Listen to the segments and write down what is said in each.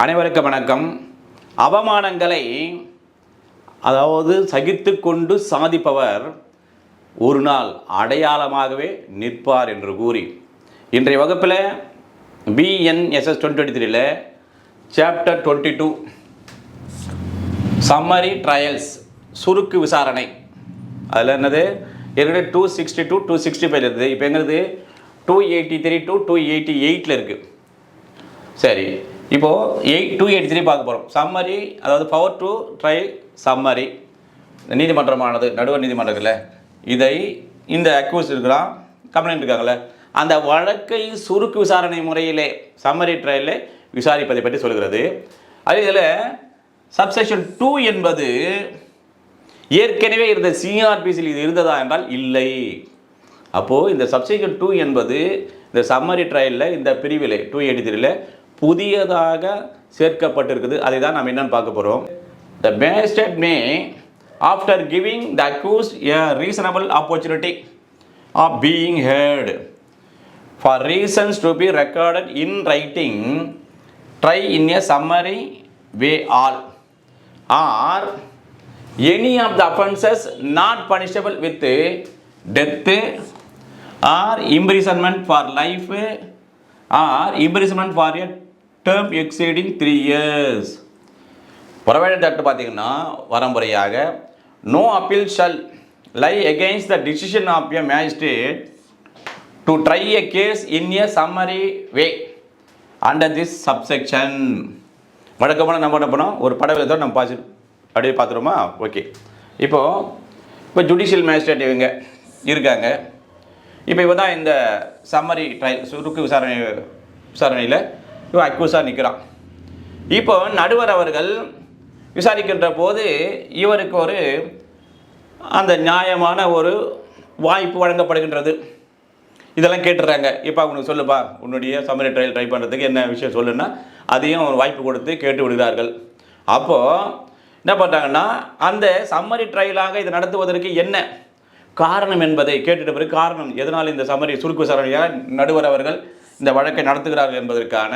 அனைவருக்கும் வணக்கம். அவமானங்களை சகித்து கொண்டு சாதிப்பவர் ஒரு நாள் அடையாளமாகவே நிற்பார் என்று கூறி இன்றைய வகுப்பில் BNSS 2023 சாப்டர் 22 சம்மரி ட்ரையல்ஸ் சுருக்கு விசாரணை அதில் என்னது ஏற்கனவே 262 265 இருக்குது. இப்போ எங்கிறது 283 to 288 இருக்குது. சரி, இப்போது 283 பார்க்க போகிறோம். சம்மரி, அதாவது பவர் டு ட்ரை சம்மரி. நீதிமன்றமானது நடுவர் நீதிமன்றத்தில் இதை இந்த அக்யூஸ் இருக்கிறான், கம்ப்ளைண்ட் இருக்காங்களே, அந்த வழக்கை சுருக்கு விசாரணை முறையிலே சம்மரி ட்ரையலில் விசாரிப்பதை பற்றி சொல்கிறது. அதே இதில் சப்செக்ஷன் 2 என்பது ஏற்கனவே இருந்த CRPCயில் இது இருந்ததா என்றால் இல்லை. அப்போது இந்த சப்செக்ஷன் 2 என்பது இந்த சம்மரி ட்ரையலில் இந்த பிரிவில் 283 புதியதாக சேர்க்கப்பட்டிருக்குது. அதை தான் நம்ம என்னன்னு பார்க்க போகிறோம். The magistrate may, after giving the accused a reasonable opportunity of being heard for reasons to be recorded in writing, try in a summary way all or any of the offences not punishable with death or imprisonment for life or imprisonment for a term exceeding 3 years. provided that பார்த்தீங்கன்னா வரம்புறையாக no appeal shall lie against the decision of a magistrate to try a case in a summary way under this subsection. வழக்கமான நம்ம என்ன பண்ணோம், ஒரு படவிலத்தோடு நம்ம அப்படியே பார்த்துருமா. Okay, இப்போ judicial magistrate இவங்க இருக்காங்க. இப்போ தான் இந்த சம்மரி ட்ரையல் சுருக்கு விசாரணையில் இவன் அக்யூஸாக நிற்கிறான். இப்போ நடுவர் அவர்கள் விசாரிக்கின்ற போது இவருக்கு ஒரு அந்த நியாயமான ஒரு வாய்ப்பு வழங்கப்படுகின்றது. இதெல்லாம் கேட்டுறாங்க. இப்போ அவனுக்கு சொல்லுப்பா, உன்னுடைய சம்மரி ட்ரையல் ட்ரை பண்ணுறதுக்கு என்ன விஷயம் சொல்லுன்னா அதையும் ஒரு வாய்ப்பு கொடுத்து கேட்டு விடுகிறார்கள். அப்போது என்ன பண்ணுறாங்கன்னா, அந்த சம்மரி ட்ரையலாக இதை நடத்துவதற்கு என்ன காரணம் என்பதை கேட்டுட்ட பிறகு, காரணம் எதனால் இந்த சம்மரி சுருக்கு விசாரணையாக நடுவர் அவர்கள் இந்த வழக்கை நடத்துகிறார்கள் என்பதற்கான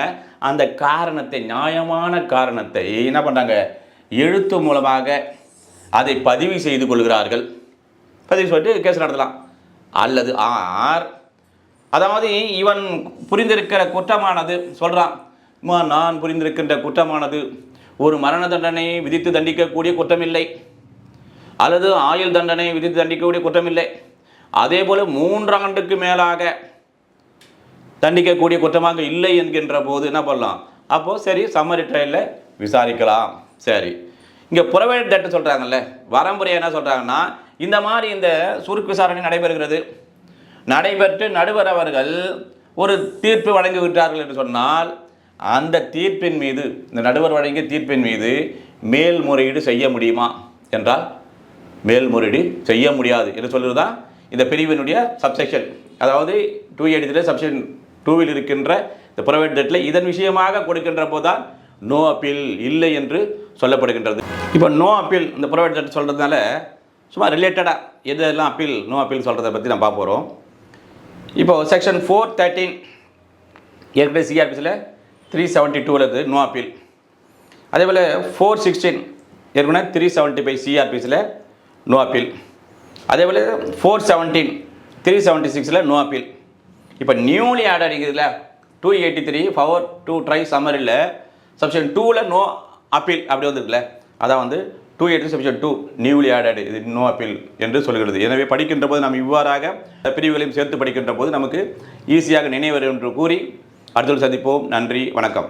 அந்த காரணத்தை, நியாயமான காரணத்தை என்ன பண்ணுறாங்க, எழுத்து மூலமாக அதை பதிவு செய்து கொள்கிறார்கள். பதிவு சொல்லிட்டு கேஸ் நடத்தலாம். அல்லது அதாவது இவன் புரிந்திருக்கிற குற்றமானது சொல்கிறான், நான் புரிந்திருக்கின்ற குற்றமானது ஒரு மரண தண்டனை விதித்து தண்டிக்கக்கூடிய குற்றமில்லை, அல்லது ஆயுள் தண்டனை விதித்து தண்டிக்கக்கூடிய குற்றமில்லை, அதே போல் 3 ஆண்டுக்கு மேலாக தண்டிக்கக்கூடிய குற்றமாக இல்லை என்கின்ற போது என்ன பண்ணலாம், அப்போது சரி சம்மரி ட்ரையலில் விசாரிக்கலாம். சரி, இங்கே புறவேட் தட்டு சொல்கிறாங்கல்ல, வரம்புறையாக என்ன சொல்கிறாங்கன்னா, இந்த மாதிரி இந்த சுருக்கு விசாரணை நடைபெற்று நடுவர் அவர்கள் ஒரு தீர்ப்பு வழங்கி விட்டார்கள் என்று சொன்னால், அந்த தீர்ப்பின் மீது, இந்த நடுவர் வழங்கிய தீர்ப்பின் மீது மேல்முறையீடு செய்ய முடியுமா என்றால் மேல்முறையீடு செய்ய முடியாது என்று சொல்கிறது தான் இந்த பிரிவினுடைய சப்செக்ஷன். அதாவது 283 சப்செக்ஷன் 2ல் இருக்கின்ற இந்த ப்ரைவேட் டெட்டில் இதன் விஷயமாக கொடுக்கின்ற போதுதான் நோ அப்பீல் இல்லை என்று சொல்லப்படுகின்றது. இப்போ நோ அப்பீல் இந்த ப்ரைவேட் டெட் சொல்கிறதுனால சும்மா ரிலேட்டடாக எதெல்லாம் அப்பீல் நோ அப்பீல் சொல்கிறத பற்றி நம்ம பார்க்க போகிறோம். இப்போது செக்ஷன் 413 ஏற்கனவே CRPCயில் 372 இருக்குது நோ அப்பீல். அதே போல் 416 ஏற்கனவே 375 CRPCயில் நோ அப்பீல். அதே போல் 417 376 நோ அப்பீல். இப்போ நியூலி ஆட் அடிக்கிறதுல 283 பவர் டு ட்ரை சம்மரியில் சப்ஷன் 2ல் நோ அப்பீல் அப்படி வந்துருக்குல்ல, அதான் 283 சப்ஷன் 2 நியூலி ஆடட் இது நோ அப்பீல் என்று சொல்கிறது. எனவே படிக்கின்ற போது நாம் இவ்வாறாக பிரிவுகளையும் சேர்த்து படிக்கின்ற போது நமக்கு ஈஸியாக நினைவரும் என்று கூறி அடுத்த சந்திப்போம். நன்றி, வணக்கம்.